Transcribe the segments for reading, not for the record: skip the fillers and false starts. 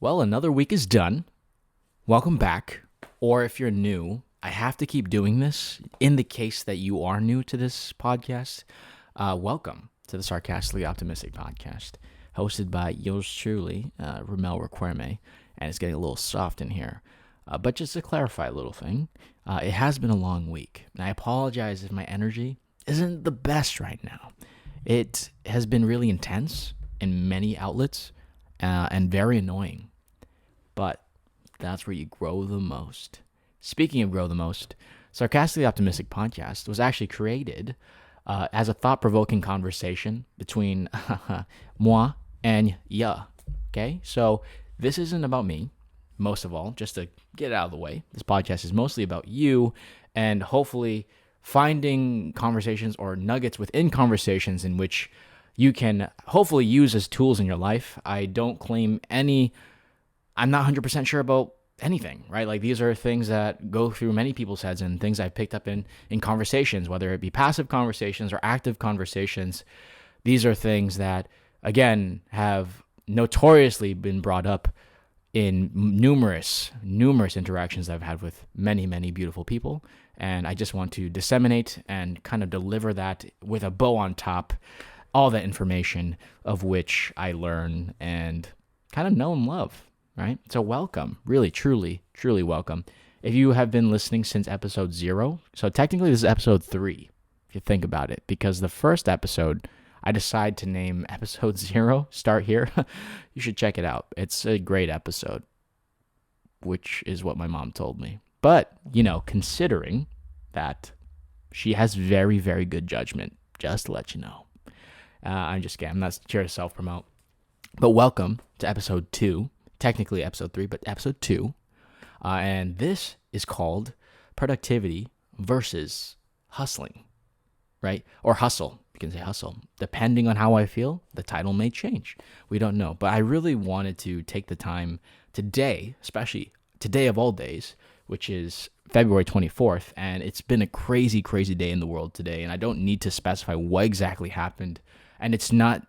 Well, another week is done. Welcome back. Or if you're new, I have to keep doing this. In the case that you are new to this podcast, welcome to the Sarcastically Optimistic podcast, hosted by yours truly, Rummel Requerme, and it's getting a little soft in here. But just to clarify a little thing, it has been a long week, and I apologize if my energy isn't the best right now. It has been really intense in many outlets and very annoying. But that's where you grow the most. Speaking of grow the most, Sarcastically Optimistic podcast was actually created as a thought-provoking conversation between moi and ya. Okay? So this isn't about me, most of all, just to get it out of the way. This podcast is mostly about you and hopefully finding conversations or nuggets within conversations in which you can hopefully use as tools in your life. I don't claim I'm not 100% sure about anything, right? Like these are things that go through many people's heads and things I've picked up in conversations, whether it be passive conversations or active conversations. These are things that, again, have notoriously been brought up in numerous interactions I've had with many, many beautiful people. And I just want to disseminate and kind of deliver that with a bow on top, all that information of which I learn and kind of know and love. Right? So welcome, really, truly welcome. If you have been listening since episode 0, so technically this is episode 3, if you think about it, because the first episode, I decided to name episode 0, Start Here. You should check it out. It's a great episode, which is what my mom told me. But, considering that she has very, very good judgment, just to let you know. I'm just kidding. I'm not here to self-promote. But welcome to episode 2. Technically episode 3, but episode 2. And this is called Productivity versus Hustling, right? Or Hustle. You can say Hustle. Depending on how I feel, the title may change. We don't know. But I really wanted to take the time today, especially today of all days, which is February 24th. And it's been a crazy, crazy day in the world today. And I don't need to specify what exactly happened. And it's not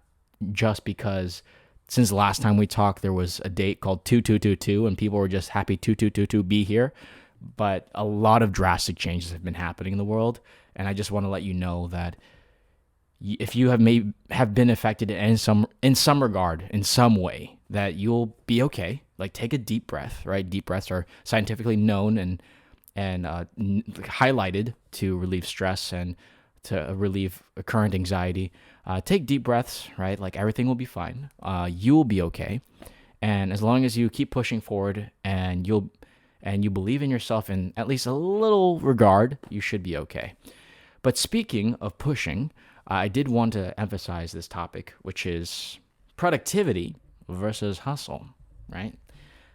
just because since the last time we talked, there was a date called 2222, and people were just happy 2222 be here. But a lot of drastic changes have been happening in the world, and I just want to let you know that if you have been affected in some regard, in some way, that you'll be okay. Like take a deep breath, right? Deep breaths are scientifically known and highlighted to relieve stress and to relieve current anxiety. Take deep breaths, right? Like everything will be fine. You'll be okay. And as long as you keep pushing forward and you believe in yourself in at least a little regard, you should be okay. But speaking of pushing, I did want to emphasize this topic, which is productivity versus hustle, right?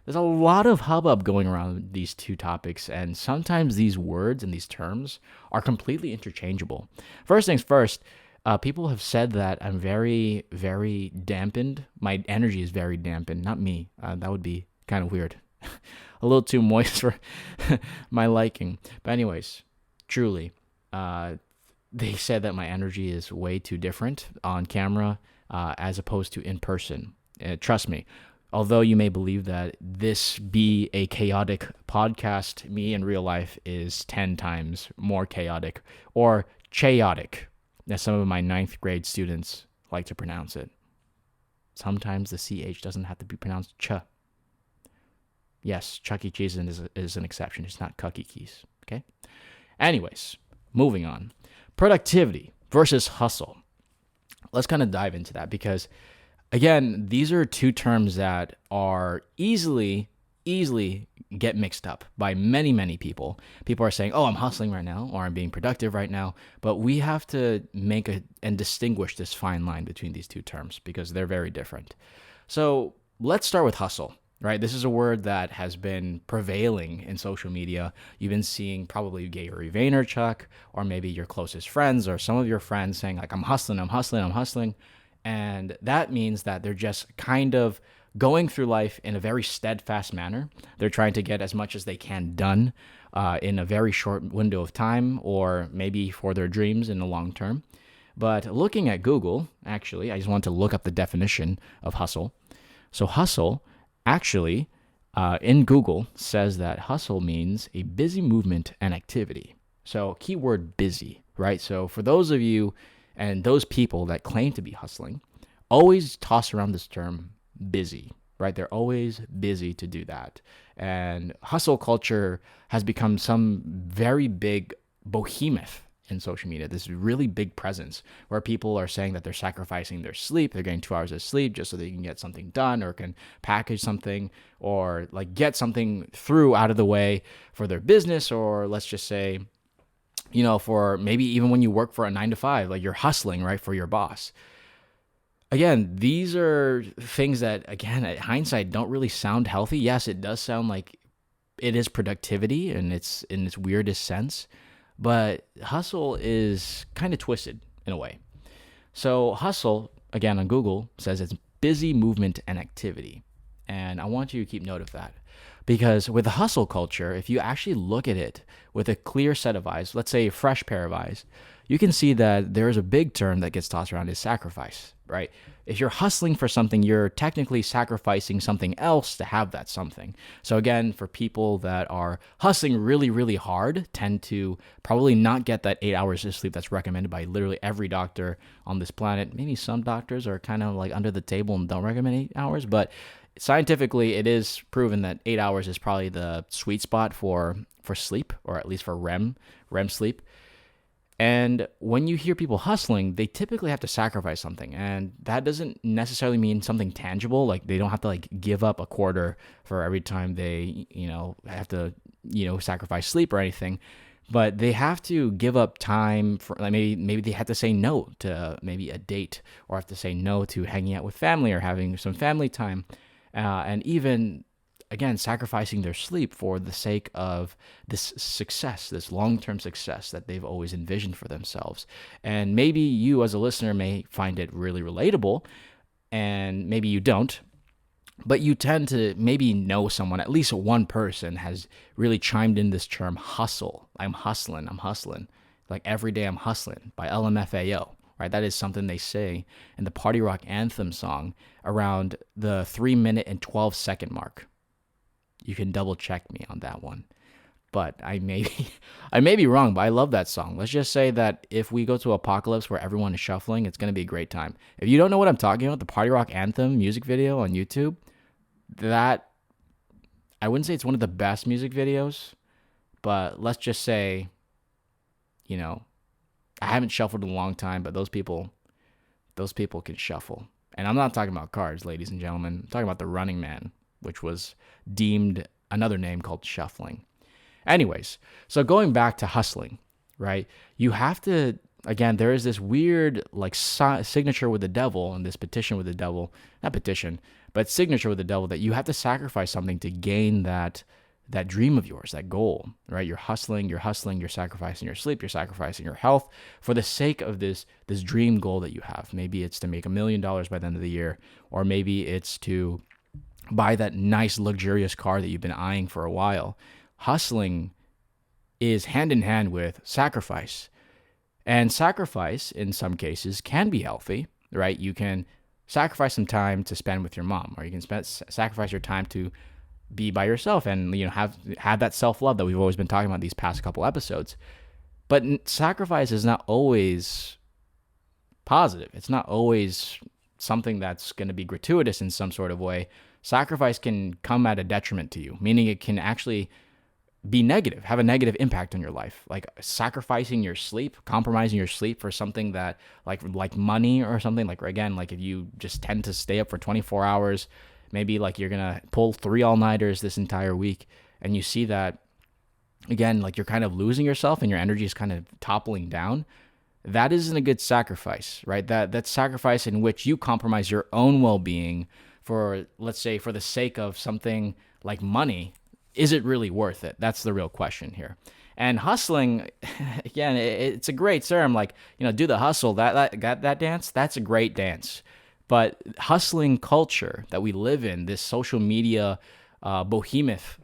There's a lot of hubbub going around these two topics, and sometimes these words and these terms are completely interchangeable. First things first, people have said that I'm very, very dampened. My energy is very dampened. Not me. That would be kind of weird. A little too moist for my liking. But anyways, truly, they said that my energy is way too different on camera as opposed to in person. Trust me. Although you may believe that this be a chaotic podcast, me in real life is 10 times more chaotic, or chaotic, as some of my 9th grade students like to pronounce it. Sometimes the CH doesn't have to be pronounced ch. Yes, Chuck E. Cheese is an exception. It's not Cucky Keys, okay? Anyways, moving on. Productivity versus hustle. Let's kind of dive into that because, again, these are two terms that are easily get mixed up by many, many people. People are saying, oh, I'm hustling right now, or I'm being productive right now. But we have to make and distinguish this fine line between these two terms because they're very different. So let's start with hustle, right? This is a word that has been prevailing in social media. You've been seeing probably Gary Vaynerchuk, or maybe your closest friends or some of your friends saying like, I'm hustling. And that means that they're just kind of going through life in a very steadfast manner. They're trying to get as much as they can done in a very short window of time, or maybe for their dreams in the long term. But looking at Google, actually, I just want to look up the definition of hustle. So hustle Actually, in Google says that hustle means a busy movement and activity. So keyword busy, right? So for those of you and those people that claim to be hustling, always toss around this term busy, right? They're always busy to do that. And hustle culture has become some very big behemoth in social media, this really big presence where people are saying that they're sacrificing their sleep. They're getting 2 hours of sleep just so they can get something done or can package something or like get something through out of the way for their business. Or let's just say, for maybe even when you work for a 9 to 5, like you're hustling, right, for your boss. Again, these are things that, again, at hindsight, don't really sound healthy. Yes, it does sound like it is productivity and it's in its weirdest sense, but hustle is kind of twisted in a way. So hustle, again, on Google says it's busy movement and activity. And I want you to keep note of that. Because with the hustle culture, if you actually look at it with a clear set of eyes, let's say a fresh pair of eyes, you can see that there's a big term that gets tossed around is sacrifice, right? If you're hustling for something, you're technically sacrificing something else to have that something. So again, for people that are hustling really, really hard, tend to probably not get that 8 hours of sleep that's recommended by literally every doctor on this planet. Maybe some doctors are kind of like under the table and don't recommend 8 hours, but scientifically, it is proven that 8 hours is probably the sweet spot for sleep, or at least for REM sleep. And when you hear people hustling, they typically have to sacrifice something. And that doesn't necessarily mean something tangible. Like they don't have to like give up a quarter for every time they, have to, sacrifice sleep or anything. But they have to give up time for like maybe they have to say no to maybe a date, or have to say no to hanging out with family or having some family time. And even, again, sacrificing their sleep for the sake of this success, this long-term success that they've always envisioned for themselves. And maybe you as a listener may find it really relatable, and maybe you don't, but you tend to maybe know someone, at least one person has really chimed in this term hustle. I'm hustling. Like every day I'm hustling by LMFAO. Right, that is something they say in the party rock anthem song around the 3 minute and 12 second mark. You can double check me on that one, but I may be wrong. But I love that song. Let's just say that if we go to apocalypse where everyone is shuffling, it's gonna be a great time. If you don't know what I'm talking about, the party rock anthem music video on YouTube, that I wouldn't say it's one of the best music videos, but let's just say, I haven't shuffled in a long time, but those people can shuffle. And I'm not talking about cars, ladies and gentlemen. I'm talking about the Running Man, which was deemed another name called shuffling. Anyways, so going back to hustling, right? You have to, again, there is this weird like signature with the devil and this petition with the devil, not petition, but signature with the devil that you have to sacrifice something to gain that dream of yours, that goal, right? You're hustling, you're sacrificing your sleep, you're sacrificing your health for the sake of this dream goal that you have. Maybe it's to make $1 million by the end of the year, or maybe it's to buy that nice luxurious car that you've been eyeing for a while. Hustling is hand in hand with sacrifice. And sacrifice, in some cases, can be healthy, right? You can sacrifice some time to spend with your mom, or you can sacrifice your time to be by yourself and have that self-love that we've always been talking about these past couple episodes. But sacrifice is not always positive. It's not always something that's going to be gratuitous in some sort of way. Sacrifice can come at a detriment to you, meaning it can actually be negative, have a negative impact on your life. Like sacrificing your sleep, compromising your sleep for something that like money or something. Like again, like if you just tend to stay up for 24 hours, maybe like you're going to pull 3 all-nighters this entire week, and you see that, again, like you're kind of losing yourself and your energy is kind of toppling down. That isn't a good sacrifice, right? That's sacrifice in which you compromise your own well-being for, let's say, for the sake of something like money. Is it really worth it? That's the real question here. And hustling, again, it's a great term. Like, do the hustle, that dance, that's a great dance. But hustling culture that we live in, this social media behemoth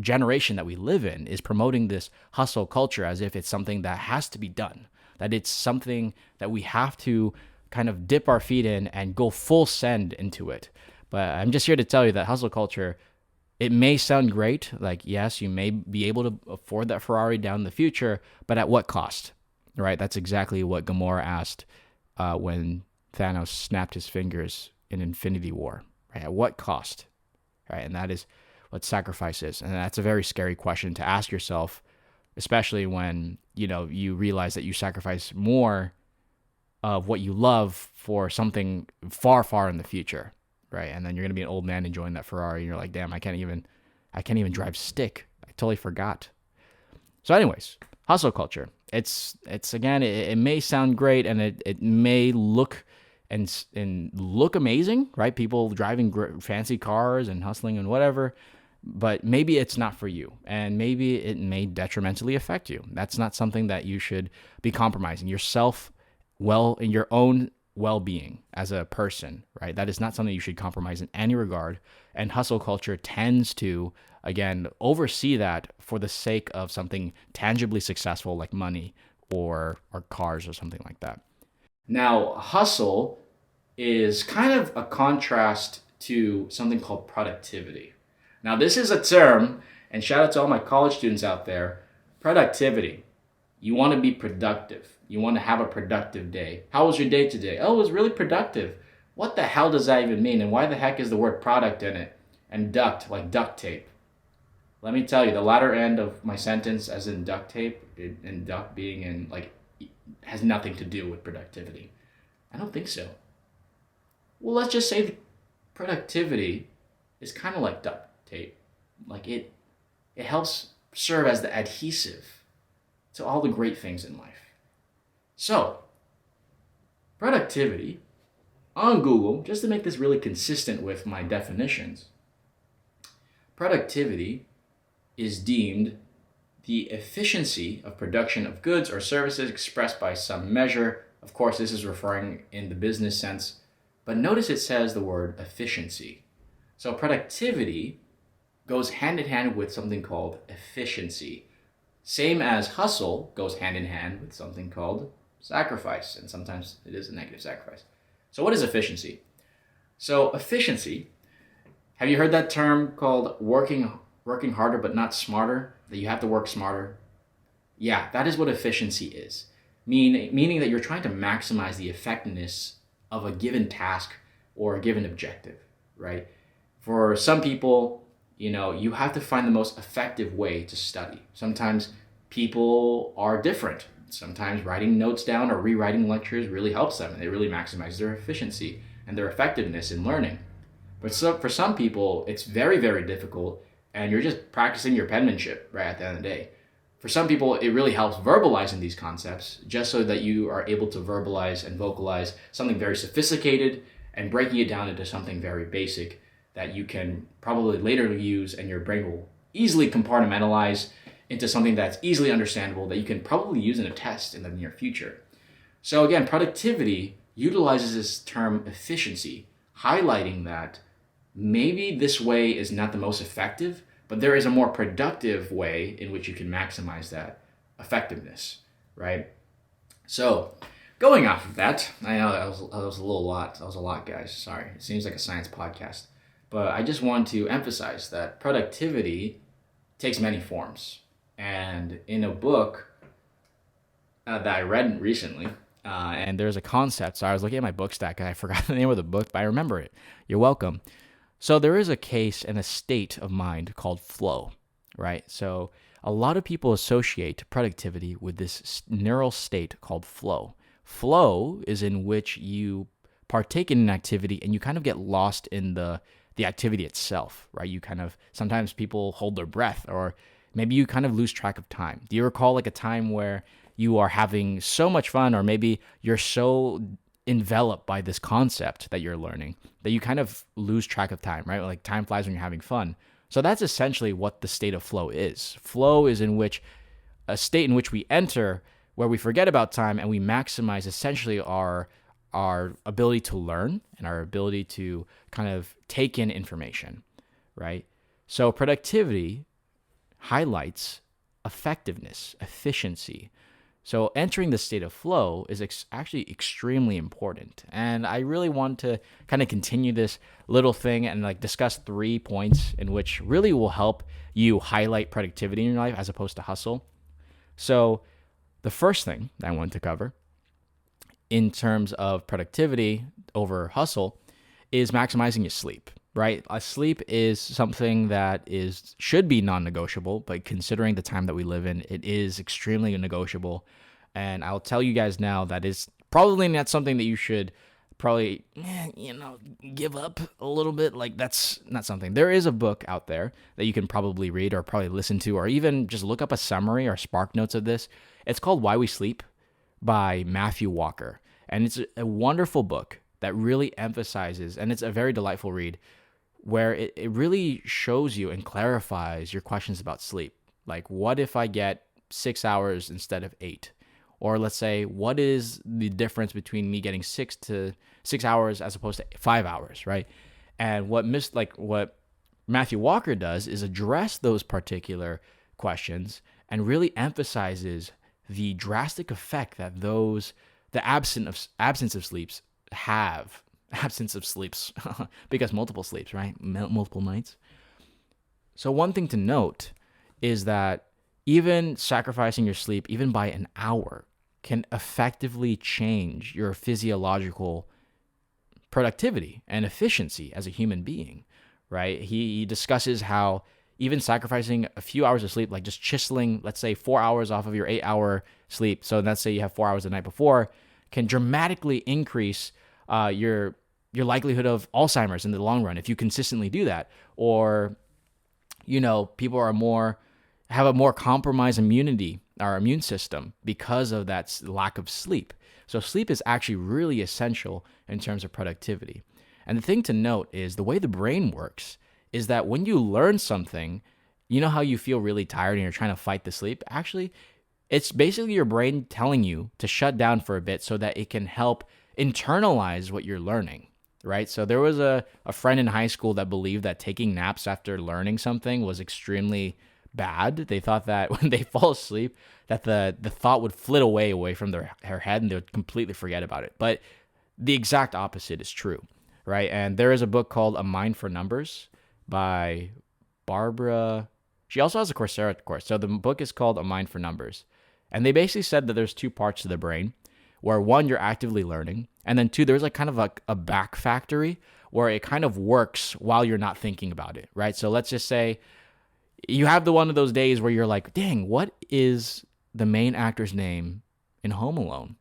generation that we live in, is promoting this hustle culture as if it's something that has to be done, that it's something that we have to kind of dip our feet in and go full send into it. But I'm just here to tell you that hustle culture, it may sound great. Like, yes, you may be able to afford that Ferrari down in the future, but at what cost? Right? That's exactly what Gamora asked when Thanos snapped his fingers in Infinity War. Right? At what cost? Right? And that is what sacrifice is. And that's a very scary question to ask yourself, especially when, you realize that you sacrifice more of what you love for something far, far in the future, right? And then you're gonna be an old man enjoying that Ferrari, and you're like, damn, I can't even drive stick. I totally forgot. So, anyways, hustle culture. It's again, it may sound great, and it may look and look amazing, right? People driving fancy cars and hustling and whatever. But maybe it's not for you, and maybe it may detrimentally affect you. That's not something that you should be compromising yourself in your own well-being as a person, right? That is not something you should compromise in any regard. And hustle culture tends to, again, oversee that for the sake of something tangibly successful like money or cars or something like that. Now, hustle is kind of a contrast to something called productivity. Now, this is a term, and shout out to all my college students out there. Productivity. You want to be productive. You want to have a productive day. How was your day today? Oh, it was really productive. What the hell does that even mean? And why the heck is the word product in it? And duct, like duct tape. Let me tell you, the latter end of my sentence, as in duct tape, and duct being in, like, has nothing to do with productivity. I don't think so. Well, let's just say productivity is kind of like duct tape. Like it helps serve as the adhesive to all the great things in life. So, productivity on Google, just to make this really consistent with my definitions, productivity is deemed the efficiency of production of goods or services expressed by some measure. Of course, this is referring in the business sense, but notice it says the word efficiency. So productivity goes hand in hand with something called efficiency. Same as hustle goes hand in hand with something called sacrifice, and sometimes it is a negative sacrifice. So what is efficiency? So efficiency, have you heard that term called working harder but not smarter? That you have to work smarter? Yeah, that is what efficiency is. Meaning that you're trying to maximize the effectiveness of a given task or a given objective, right? For some people, you have to find the most effective way to study. Sometimes people are different. Sometimes writing notes down or rewriting lectures really helps them, and they really maximize their efficiency and their effectiveness in learning. But for some people, it's very, very difficult, and you're just practicing your penmanship right at the end of the day. For some people, it really helps verbalizing these concepts just so that you are able to verbalize and vocalize something very sophisticated and breaking it down into something very basic that you can probably later use, and your brain will easily compartmentalize into something that's easily understandable that you can probably use in a test in the near future. So again, productivity utilizes this term efficiency, highlighting that maybe this way is not the most effective, but there is a more productive way in which you can maximize that effectiveness, right? So going off of that, I know that was a lot. That was a lot, guys. Sorry. It seems like a science podcast. But I just want to emphasize that productivity takes many forms. And in a book that I read recently, and there's a concept. So I was looking at my book stack and I forgot the name of the book, but I remember it. You're welcome. So there is a case and a state of mind called flow, right? So a lot of people associate productivity with this neural state called flow. Flow is in which you partake in an activity and you kind of get lost in the activity itself, right? You kind of, sometimes people hold their breath, or maybe you kind of lose track of time. Do you recall like a time where you are having so much fun, or maybe you're so enveloped by this concept that you're learning that you kind of lose track of time, right? Like time flies when you're having fun. So that's essentially what the state of flow is. Flow is a state in which we enter where we forget about time and we maximize essentially our ability to learn and our ability to kind of take in information, right? So productivity highlights effectiveness, efficiency. So entering the state of flow is actually extremely important. And I really want to kind of continue this little thing and like discuss 3 points in which really will help you highlight productivity in your life as opposed to hustle. So the first thing that I want to cover in terms of productivity over hustle is maximizing your sleep, right? Sleep is something that should be non-negotiable, but considering the time that we live in, it is extremely negotiable. And I'll tell you guys now that is probably not something that you should probably, give up a little bit. Like, that's not something. There is a book out there that you can probably read or probably listen to, or even just look up a summary or spark notes of this. It's called Why We Sleep by Matthew Walker. And it's a wonderful book that really emphasizes, and it's a very delightful read, where it really shows you and clarifies your questions about sleep. Like, what if I get 6 hours instead of 8? Or let's say, what is the difference between me getting 6 hours as opposed to 5 hours, right? And what Matthew Walker does is address those particular questions and really emphasizes the drastic effect that the absence of sleeps have. Absence of sleeps, because multiple sleeps, right? Multiple nights. So one thing to note is that even sacrificing your sleep, even by an hour, can effectively change your physiological productivity and efficiency as a human being, right? He discusses how even sacrificing a few hours of sleep, like just chiseling, let's say 4 hours off of your 8-hour sleep. So let's say you have 4 hours the night before, can dramatically increase your likelihood of Alzheimer's in the long run if you consistently do that. Or, people have a more compromised immunity or immune system because of that lack of sleep. So sleep is actually really essential in terms of productivity. And the thing to note is the way the brain works is that when you learn something, you know how you feel really tired and you're trying to fight the sleep? Actually, it's basically your brain telling you to shut down for a bit so that it can help internalize what you're learning, right? So there was a friend in high school that believed that taking naps after learning something was extremely bad. They thought that when they fall asleep, that the thought would flit away from her head and they would completely forget about it. But the exact opposite is true, right? And there is a book called A Mind for Numbers by Barbara. She also has a Coursera course. So the book is called A Mind for Numbers. And they basically said that there's 2 parts to the brain, where 1, you're actively learning, and then 2, there's like kind of a back factory where it kind of works while you're not thinking about it, right? So let's just say you have one of those days where you're like, dang, what is the main actor's name in Home Alone?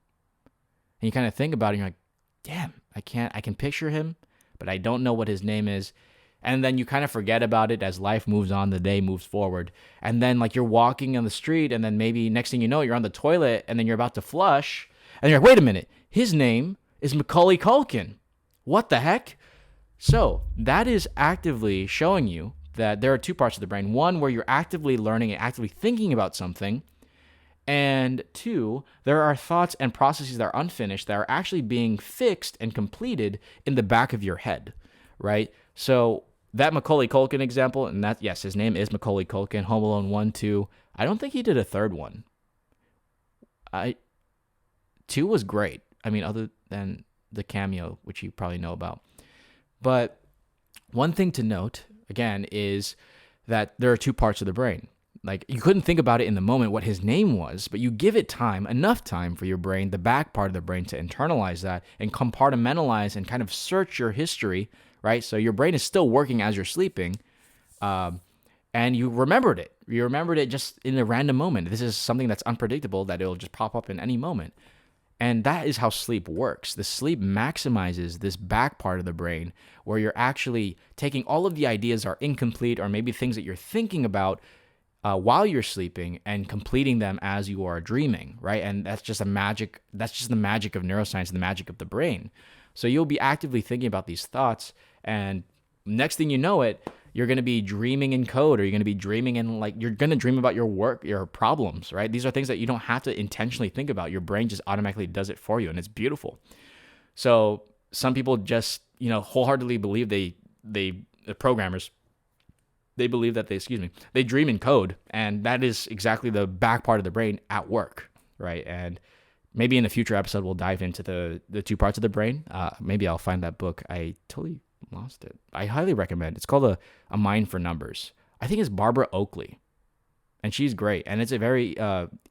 And you kind of think about it, and you're like, damn, I can picture him, but I don't know what his name is. And then you kind of forget about it as life moves on, the day moves forward. And then like you're walking on the street, and then maybe next thing you know, you're on the toilet, and then you're about to flush, and you're like, wait a minute, his name is Macaulay Culkin. What the heck? So that is actively showing you that there are 2 parts of the brain. 1, where you're actively learning and actively thinking about something. And 2, there are thoughts and processes that are unfinished that are actually being fixed and completed in the back of your head, right? So that Macaulay Culkin example, and that, yes, his name is Macaulay Culkin, Home Alone 1, 2. I don't think he did a third one. 2 was great. I mean, other than the cameo, which you probably know about. But one thing to note, again, is that there are 2 parts of the brain. Like, you couldn't think about it in the moment what his name was, but you give it time, enough time for your brain, the back part of the brain, to internalize that and compartmentalize and kind of search your history, right? So your brain is still working as you're sleeping, and you remembered it. You remembered it just in a random moment. This is something that's unpredictable, that it'll just pop up in any moment. And that is how sleep works. The sleep maximizes this back part of the brain where you're actually taking all of the ideas that are incomplete or maybe things that you're thinking about while you're sleeping and completing them as you are dreaming, right? And that's just the magic of neuroscience and the magic of the brain. So you'll be actively thinking about these thoughts, and next thing you know it, you're going to be dreaming in code, or you're going to be dreaming in, like, you're going to dream about your work, your problems, right? These are things that you don't have to intentionally think about. Your brain just automatically does it for you, and it's beautiful. So some people just, wholeheartedly believe the programmers, they believe that they dream in code, and that is exactly the back part of the brain at work, right? And maybe in a future episode, we'll dive into the two parts of the brain. Maybe I'll find that book. I totally lost it. I highly recommend. It's called a Mind for Numbers. I think it's Barbara Oakley, and she's great. And it's a very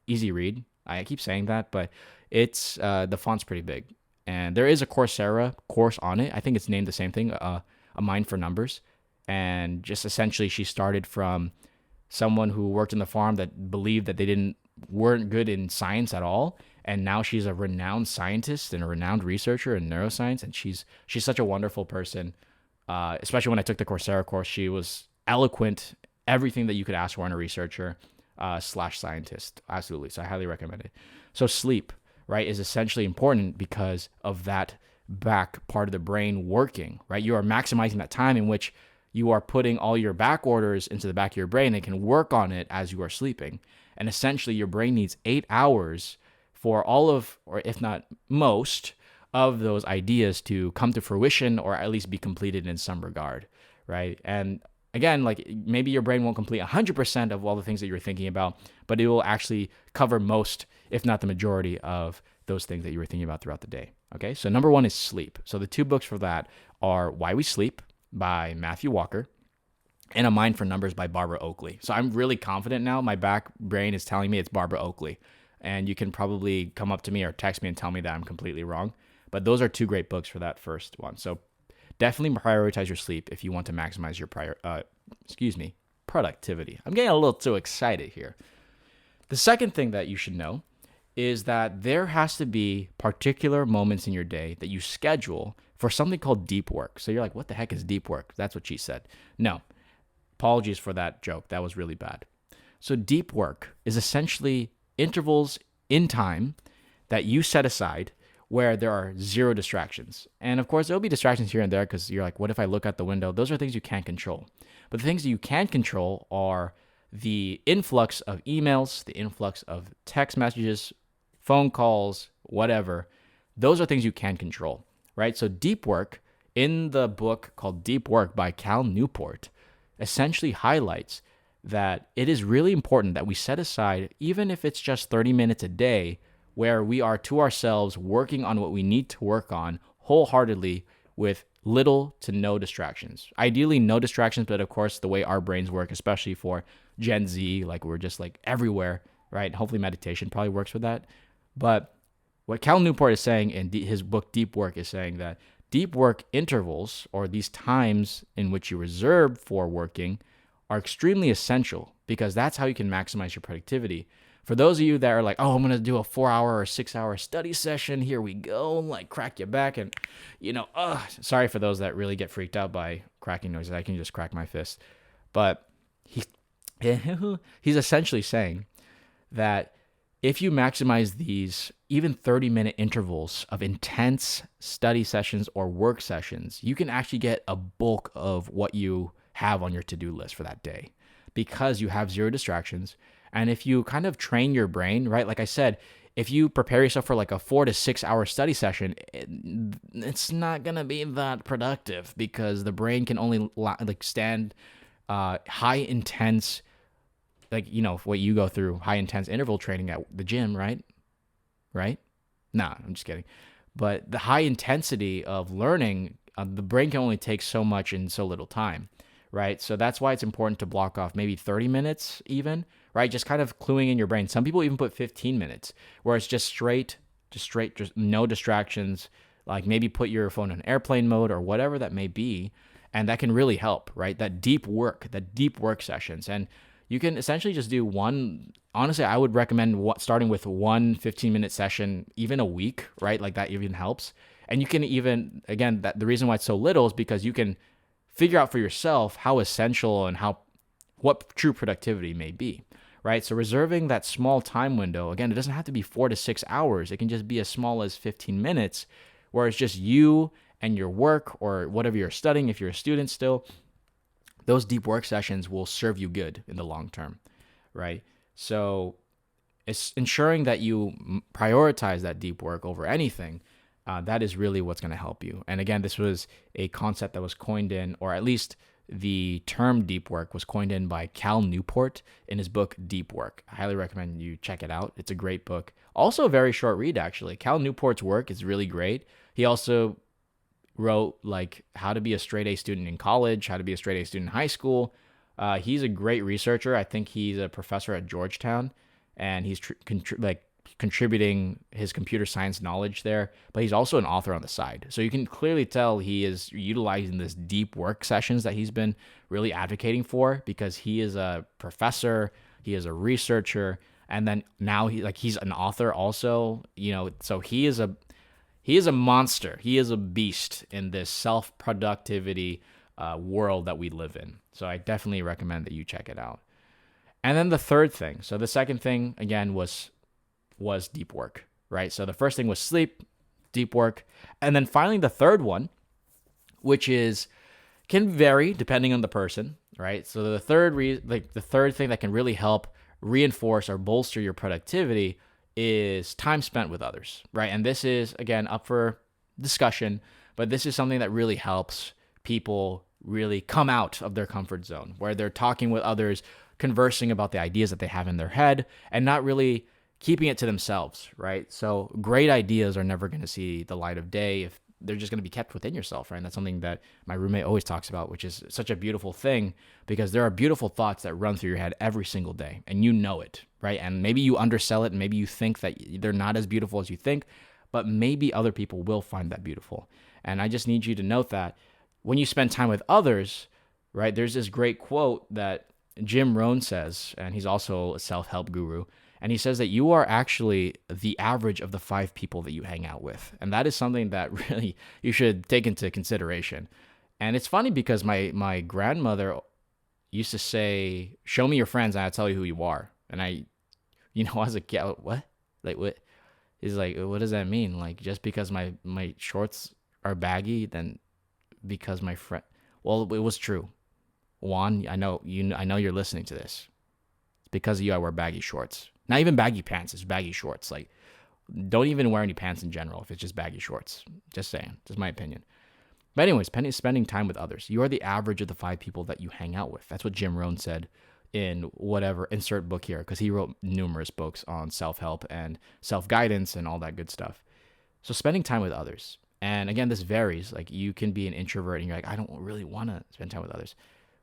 easy read. I keep saying that, but it's the font's pretty big. And there is a Coursera course on it. I think it's named the same thing, a Mind for Numbers. And just essentially, she started from someone who worked in the farm that believed that they weren't good in science at all, and now she's a renowned scientist and a renowned researcher in neuroscience, and she's such a wonderful person. Especially when I took the Coursera course, she was eloquent, everything that you could ask for in a researcher slash scientist. Absolutely. So I highly recommend it. So sleep, right, is essentially important because of that back part of the brain working, right? You are maximizing that time in which you are putting all your back orders into the back of your brain and can work on it as you are sleeping. And essentially, your brain needs 8 hours for all of, or if not most, of those ideas to come to fruition or at least be completed in some regard, right? And again, like maybe your brain won't complete 100% of all the things that you're thinking about, but it will actually cover most, if not the majority, of those things that you were thinking about throughout the day. Okay, so number one is sleep. So the two books for that are Why We Sleep by Matthew Walker and A Mind for Numbers by Barbara Oakley. So I'm really confident now. My back brain is telling me it's Barbara Oakley. And you can probably come up to me or text me and tell me that I'm completely wrong. But those are two great books for that first one. So definitely prioritize your sleep if you want to maximize your productivity. I'm getting a little too excited here. The second thing that you should know is that there has to be particular moments in your day that you schedule for something called deep work. So you're like, what the heck is deep work? That's what she said. No, apologies for that joke. That was really bad. So deep work is essentially intervals in time that you set aside where there are zero distractions. And of course, there'll be distractions here and there because you're like, what if I look out the window? Those are things you can't control. But the things that you can control are the influx of emails, the influx of text messages, phone calls, whatever. Those are things you can control, right? So deep work in the book called Deep Work by Cal Newport essentially highlights that it is really important that we set aside, even if it's just 30 minutes a day, where we are to ourselves working on what we need to work on wholeheartedly with little to no distractions. Ideally, no distractions, but of course, the way our brains work, especially for Gen Z, like we're just like everywhere, right? Hopefully meditation probably works with that. But what Cal Newport is saying in his book, Deep Work, is saying that deep work intervals, or these times in which you reserve for working, are extremely essential because that's how you can maximize your productivity. For those of you that are like, oh, I'm going to do a 4-hour or 6-hour study session, here we go, like crack your back. And, sorry for those that really get freaked out by cracking noises. I can just crack my fist. But he's essentially saying that if you maximize these even 30-minute intervals of intense study sessions or work sessions, you can actually get a bulk of what you have on your to-do list for that day because you have zero distractions. And if you kind of train your brain, right? Like I said, if you prepare yourself for like a 4 to 6 hour study session, it's not going to be that productive because the brain can only stand high intense, what you go through, high intense interval training at the gym, right? Right? Nah, I'm just kidding. But the high intensity of learning, the brain can only take so much in so little time, right? So that's why it's important to block off maybe 30 minutes even, right? Just kind of cluing in your brain. Some people even put 15 minutes where it's just no distractions. Like maybe put your phone on airplane mode or whatever that may be. And that can really help, right? That deep work sessions. And you can essentially just do one. Honestly, I would recommend starting with one 15-minute session, even a week, right? Like that even helps. And you can even, again, the reason why it's so little is because you can figure out for yourself how essential and what true productivity may be, right? So reserving that small time window, again, it doesn't have to be 4 to 6 hours. It can just be as small as 15 minutes where it's just you and your work or whatever you're studying, if you're a student still. Those deep work sessions will serve you good in the long term, right? So it's ensuring that you prioritize that deep work over anything. That is really what's going to help you. And again, this was a concept that was coined in, or at least the term deep work was coined in by Cal Newport in his book Deep Work. I highly recommend you check it out. It's a great book. Also a very short read, actually. Cal Newport's work is really great. He also wrote like how to be a straight A student in college, how to be a straight A student in high school. He's a great researcher. I think he's a professor at Georgetown, and he's contributing his computer science knowledge there. But he's also an author on the side, so you can clearly tell he is utilizing this deep work sessions that he's been really advocating for, because he is a professor, he is a researcher, and then now he's an author also. So he is a monster. He is a beast in this self-productivity world that we live in. So I definitely recommend that you check it out. And then the third thing. So the second thing, again, was deep work, right? So the first thing was sleep, deep work. And then finally the third one, which can vary depending on the person, right? So the third thing that can really help reinforce or bolster your productivity is time spent with others, right? And this is, again, up for discussion, but this is something that really helps people really come out of their comfort zone, where they're talking with others, conversing about the ideas that they have in their head, and not really keeping it to themselves, right? So great ideas are never going to see the light of day if they're just going to be kept within yourself, right? And that's something that my roommate always talks about, which is such a beautiful thing, because there are beautiful thoughts that run through your head every single day, and you know it, right? And maybe you undersell it, and maybe you think that they're not as beautiful as you think, but maybe other people will find that beautiful. And I just need you to note that when you spend time with others, right, there's this great quote that Jim Rohn says, and he's also a self-help guru, and he says that you are actually the average of the 5 people that you hang out with. And that is something that really you should take into consideration. And it's funny because my grandmother used to say, "Show me your friends and I'll tell you who you are." And as a kid, what? Like, what? He's like, what does that mean? Like, just because my shorts are baggy, then because my friend... Well, it was true. Juan, I know you're listening to this. It's because of you I wear baggy shorts. Not even baggy pants, it's baggy shorts. Like, don't even wear any pants in general if it's just baggy shorts. Just saying. Just my opinion. But anyways, spending time with others. You are the average of the 5 people that you hang out with. That's what Jim Rohn said in whatever, insert book here, because he wrote numerous books on self-help and self-guidance and all that good stuff. So spending time with others. And again, this varies. Like, you can be an introvert and you're like, I don't really want to spend time with others.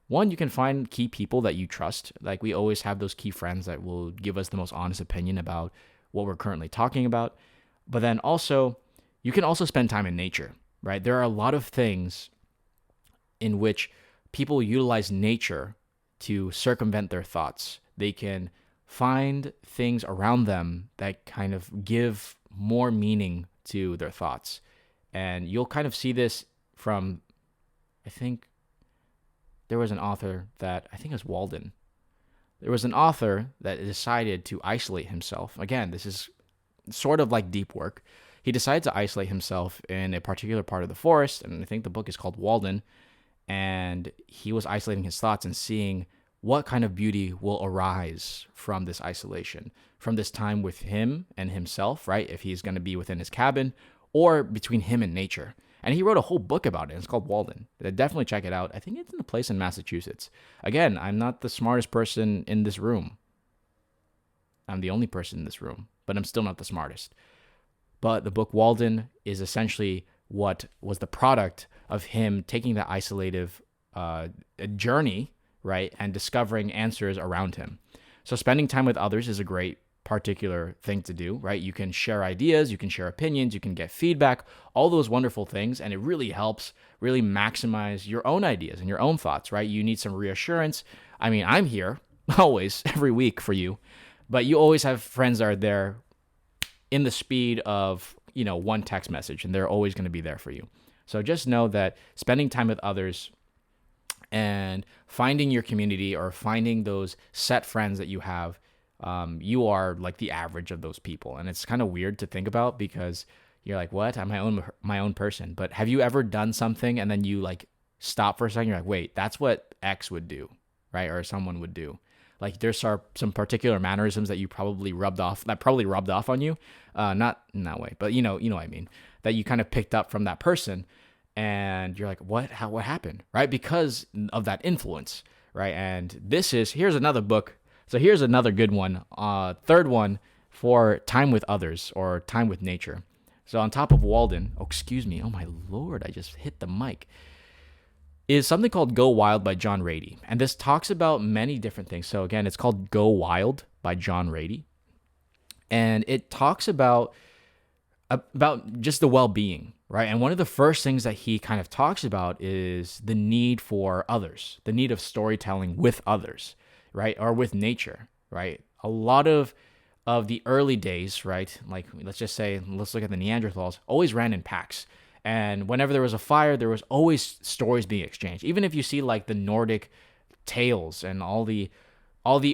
One, you can find key people that you trust. Like, we always have those key friends that will give us the most honest opinion about what we're currently talking about. But then also, you can also spend time in nature, right? There are a lot of things in which people utilize nature to circumvent their thoughts. They can find things around them that kind of give more meaning to their thoughts. And you'll kind of see this from, I think, there was an author that, I think it was Walden. There was an author that decided to isolate himself. Again, this is sort of like deep work. He decided to isolate himself in a particular part of the forest, and I think the book is called Walden, and he was isolating his thoughts and seeing what kind of beauty will arise from this isolation, from this time with him and himself, right? If he's going to be within his cabin, or between him and nature. And he wrote a whole book about it. It's called Walden. Definitely check it out. I think it's in a place in Massachusetts. Again, I'm not the smartest person in this room. I'm the only person in this room, but I'm still not the smartest. But the book Walden is essentially what was the product of him taking that isolative journey, right, and discovering answers around him. So spending time with others is a great particular thing to do, right? You can share ideas, you can share opinions, you can get feedback, all those wonderful things, and it really helps really maximize your own ideas and your own thoughts, right? You need some reassurance. I mean, I'm here always, every week for you, but you always have friends that are there in the speed of, one text message, and they're always going to be there for you. So just know that spending time with others and finding your community or finding those set friends that you have, you are like the average of those people. And it's kind of weird to think about because you're like, what? I'm my own person. But have you ever done something and then you like stop for a second? You're like, wait, that's what X would do, right? Or someone would do. Like there's some particular mannerisms that probably rubbed off on you. Not in that way, but you know what I mean, that you kind of picked up from that person. and you're like, what happened, right? Because of that influence, right? And here's another book. So here's another good one. Third one for time with others or time with nature. So on top of Walden, oh, excuse me, oh my Lord, I just hit the mic, is something called Go Wild by John Rady. And this talks about many different things. So again, it's called Go Wild by John Rady. And it talks about just the well-being, right? And one of the first things that he kind of talks about is the need for others, the need of storytelling with others, right? Or with nature, right? A lot of the early days, right? Like, let's look at the Neanderthals, always ran in packs. And whenever there was a fire, there was always stories being exchanged. Even if you see like the Nordic tales and all the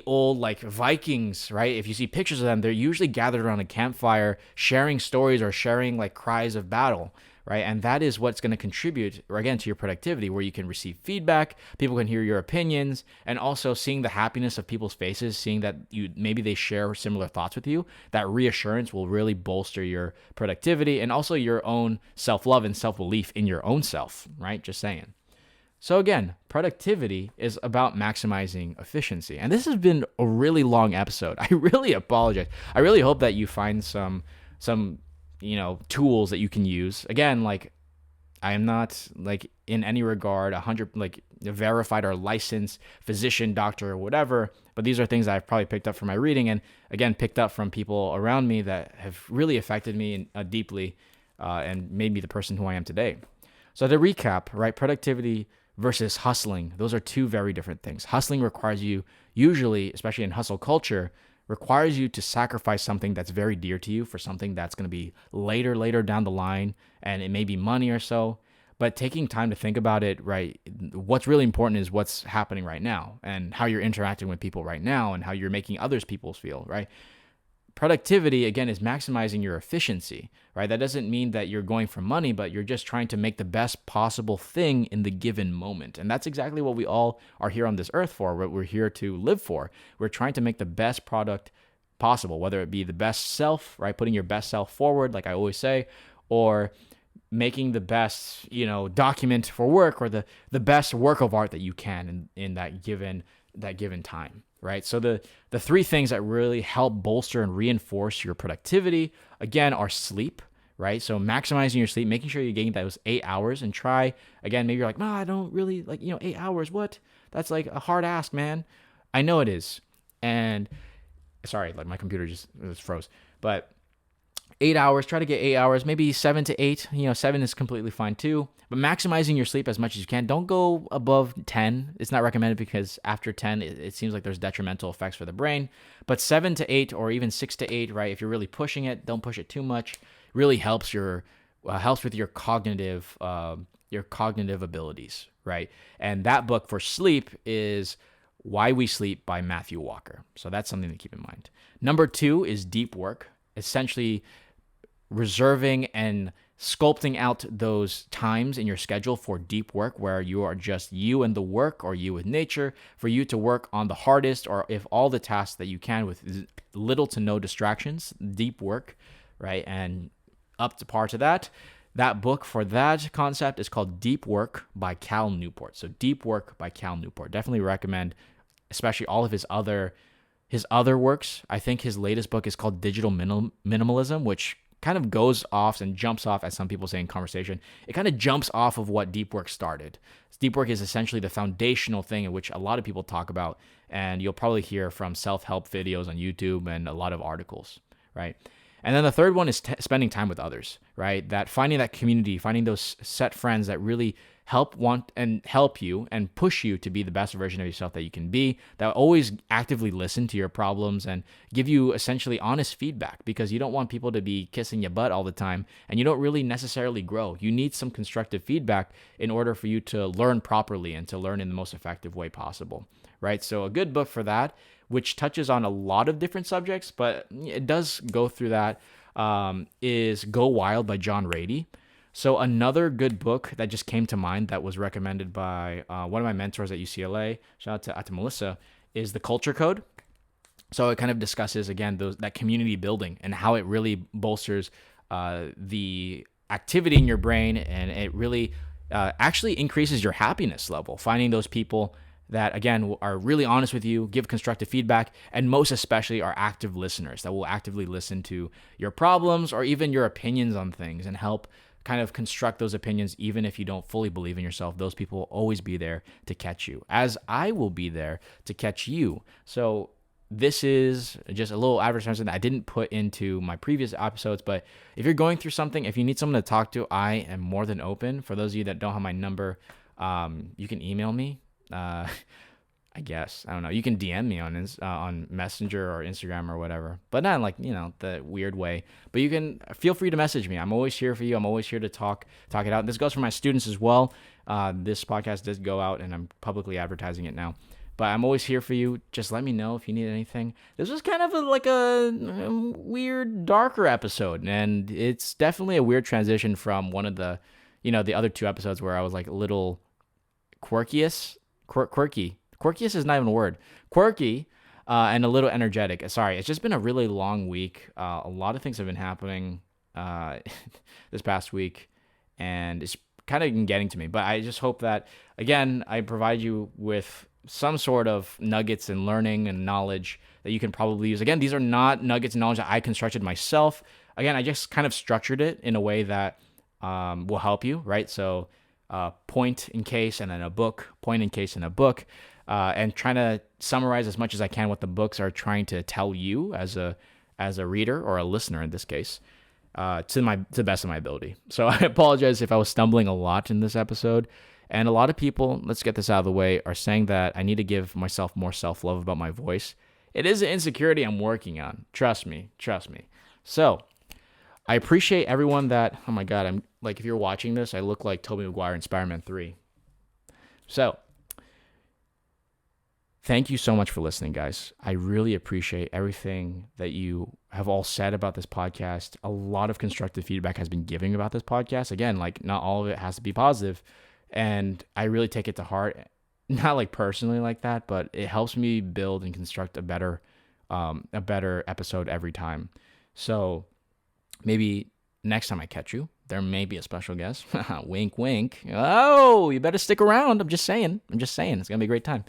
old like Vikings, right? If you see pictures of them, they're usually gathered around a campfire, sharing stories or sharing like cries of battle, right? And that is what's going to contribute, again, to your productivity, where you can receive feedback, people can hear your opinions, and also seeing the happiness of people's faces, seeing that maybe they share similar thoughts with you. That reassurance will really bolster your productivity and also your own self-love and self-belief in your own self, right? Just saying. So again, productivity is about maximizing efficiency. And this has been a really long episode. I really apologize. I really hope that you find some tools that you can use. Again, like, I am not like in any regard 100 like a verified or licensed physician, doctor, or whatever, but these are things that I've probably picked up from my reading, and again, picked up from people around me that have really affected me deeply and made me the person who I am today. So to recap, right, productivity versus hustling, those are two very different things. Hustling requires you, usually, especially in hustle culture, requires you to sacrifice something that's very dear to you for something that's going to be later down the line, and it may be money or so. But taking time to think about it, right, what's really important is what's happening right now and how you're interacting with people right now and how you're making others people feel, right? Productivity, again, is maximizing your efficiency, right? That doesn't mean that you're going for money, but you're just trying to make the best possible thing in the given moment. And that's exactly what we all are here on this earth for, what we're here to live for. We're trying to make the best product possible, whether it be the best self, right? Putting your best self forward, like I always say, or making the best, document for work, or the best work of art that you can in that given time. Right. So the three things that really help bolster and reinforce your productivity, again, are sleep, right? So maximizing your sleep, making sure you're getting those 8 hours, and try, again, maybe you're like, no, I don't really 8 hours. What? That's like a hard ask, man. I know it is. And sorry, like my computer just froze, but 8 hours, try to get 8 hours, maybe 7 to 8, 7 is completely fine too. But maximizing your sleep as much as you can. Don't go above 10. It's not recommended because after 10, it seems like there's detrimental effects for the brain. But 7 to 8 or even 6 to 8, right? If you're really pushing it, don't push it too much. Really helps with your cognitive abilities, right? And that book for sleep is Why We Sleep by Matthew Walker. So that's something to keep in mind. Number 2 is deep work, essentially reserving and sculpting out those times in your schedule for deep work, where you are just you and the work, or you with nature, for you to work on the hardest, or if all the tasks that you can with little to no distractions, deep work, right? And up to par to that book for that concept is called Deep Work by Cal Newport. So Deep Work by Cal Newport. Definitely recommend, especially all of his other works. I think his latest book is called Digital Minimalism, which kind of goes off and jumps off, as some people say in conversation. It kind of jumps off of what deep work started. Deep work is essentially the foundational thing in which a lot of people talk about, and you'll probably hear from self-help videos on YouTube and a lot of articles, right? And then the third one is spending time with others, right? That finding that community, finding those set friends that really help you and push you to be the best version of yourself that you can be, that always actively listen to your problems and give you essentially honest feedback, because you don't want people to be kissing your butt all the time, and you don't really necessarily grow. You need some constructive feedback in order for you to learn properly and to learn in the most effective way possible, right? So a good book for that, which touches on a lot of different subjects, but it does go through that, is Go Wild by John Rady. So another good book that just came to mind that was recommended by one of my mentors at UCLA, shout out to Melissa, is The Culture Code. So it kind of discusses, again, that community building and how it really bolsters the activity in your brain, and it really actually increases your happiness level. Finding those people that, again, are really honest with you, give constructive feedback, and most especially are active listeners that will actively listen to your problems or even your opinions on things and help kind of construct those opinions. Even if you don't fully believe in yourself, those people will always be there to catch you, as I will be there to catch you. So this is just a little advertisement that I didn't put into my previous episodes, but if you're going through something, if you need someone to talk to, I am more than open. For those of you that don't have my number, you can email me. I guess, I don't know. You can DM me on Messenger or Instagram or whatever, but not like, the weird way. But you can feel free to message me. I'm always here for you. I'm always here to talk it out. This goes for my students as well. This podcast does go out, and I'm publicly advertising it now. But I'm always here for you. Just let me know if you need anything. This was kind of like a weird, darker episode, and it's definitely a weird transition from one of the, the other two episodes where I was like a little quirky. Quirkiest is not even a word. Quirky and a little energetic. Sorry, it's just been a really long week. A lot of things have been happening this past week, and it's kind of getting to me. But I just hope that, again, I provide you with some sort of nuggets and learning and knowledge that you can probably use. Again, these are not nuggets and knowledge that I constructed myself. Again, I just kind of structured it in a way that will help you, right? So point in case, and then a book, point in case, and a book. And trying to summarize as much as I can what the books are trying to tell you as a reader, or a listener in this case, to the best of my ability. So I apologize if I was stumbling a lot in this episode. And a lot of people, let's get this out of the way, are saying that I need to give myself more self-love about my voice. It is an insecurity I'm working on. Trust me. So I appreciate everyone that, oh my God, I'm like, if you're watching this, I look like Tobey Maguire in Spider-Man 3. So thank you so much for listening, guys. I really appreciate everything that you have all said about this podcast. A lot of constructive feedback has been given about this podcast. Again, like, not all of it has to be positive, and I really take it to heart. Not like personally like that, but it helps me build and construct a better episode every time. So maybe next time I catch you, there may be a special guest. Wink, wink. Oh, you better stick around. I'm just saying. It's going to be a great time.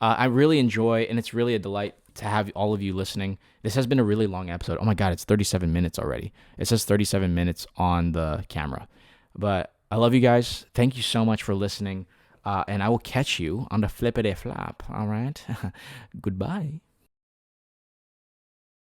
I really enjoy, and it's really a delight to have all of you listening. This has been a really long episode. Oh my God, it's 37 minutes already. It says 37 minutes on the camera. But I love you guys. Thank you so much for listening. And I will catch you on the flippity flap. All right. Goodbye.